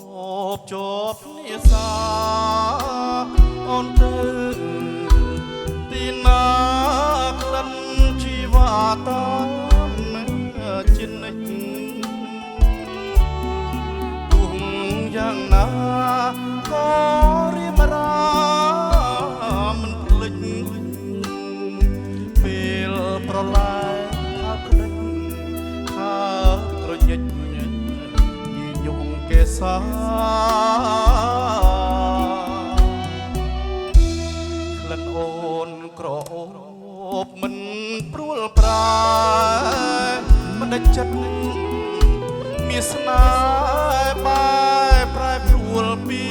បជាប់នាសាអូនទៅទីណាក្លិនជីវាតាមជានិច្ចទុំយ៉ាងណាក៏រៀបរាមិនភ្លេចពេលប្រឡាយថាក្ដិចថាក្រញិចយងកេសាក្លិនអូនក្រអូបមិនព្រួលប្រាមិនដេចចិត្តមានស្នេហ៍បែប្រែព្រួលពី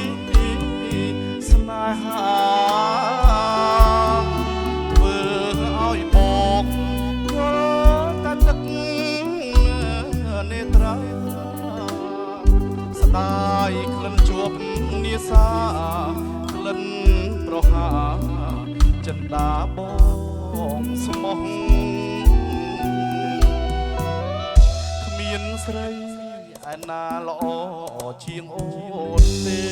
ស្នេហាធ្វើឲ្យបងយល់តែទឹកនេត្រាស្ដាយក្លិនជាប់នាសាក្លិនប្រហាចិន្តាបងស្មោះគ្មានស្រីឯណាល្អជាងអូនទេ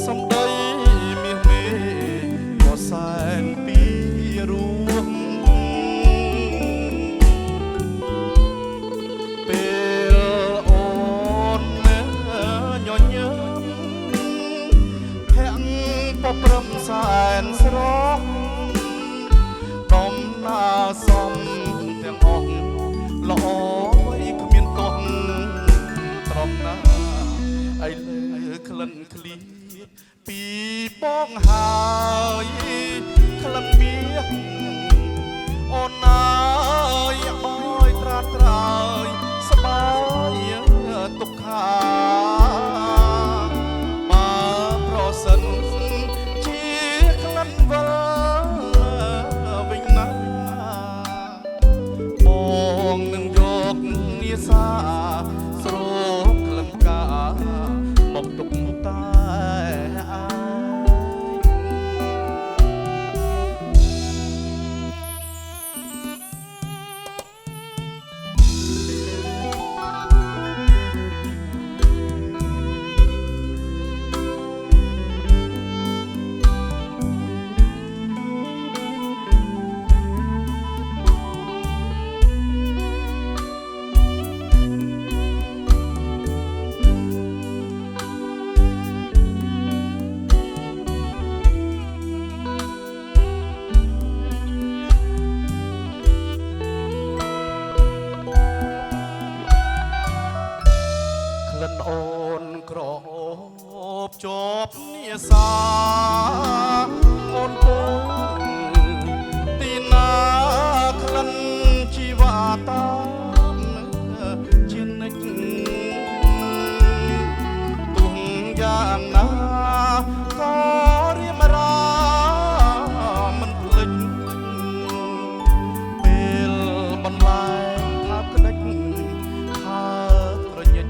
សំដីមាសមេក៏សែនពីរួមពេលអូនញញឹមភាំងពព្រមសែនស្រស់ដំណើរសំទាំងអស់ល្អអីគ្មានទោះត្រង់ណាឥឡូវក្លិនឃ្លៀតពីបងហើយក្លិនមាសអូនអើយបយត្រាត្រើយស្បាយទុកខាបើប្រសិនជាក្លិនវិលវិញណាបងនឹងយកនាសាស្រោបក្លិនកាមកទុកតែអាក្លិនអូនក្រអូបជាប់នាសាអូនទៅទីណាក្លិនជីវាតាមជានិច្ចទុំយ៉ាងណាក៏រៀបរាមិនភ្លេចពេលបន្លែងថាក្ដិចថាប្រញិច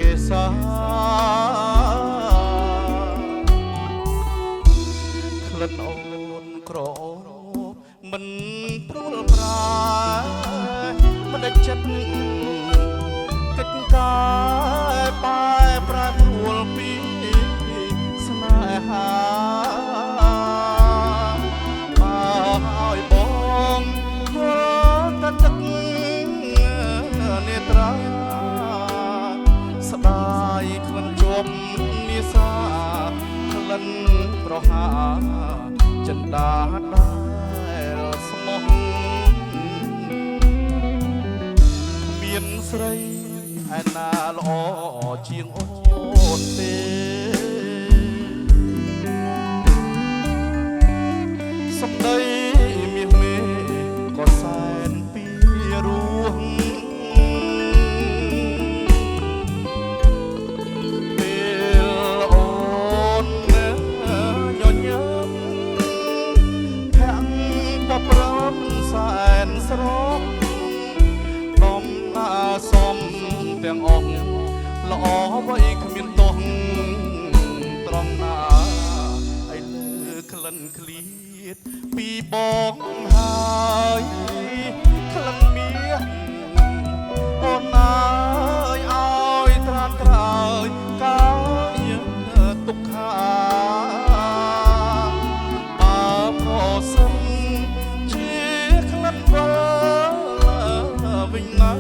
កេសាក្លិនអូនក្រអូបមិនព្រួលប្រាមិនដេចចិត្តកិច្ចការបែប្រែព្រួលពីស្នេហាបើឲ្យបងយល់តែទឹកនេត្រាស្ដាយក្លិនជាប់នាសាក្លិនប្រហាចិន្តាដែលស្មោះមានស្រីឯណាល្អជាងអូនទេសំដីមាសមេក៏សែនពីរួមស្រោបដំណើរសំទាំងអស់ល្អໄວគ្មានទោះត្រង់ណាឥឡូវក្លិនឃ្លៀតពីបងហើយក្លិនមាស វិញណា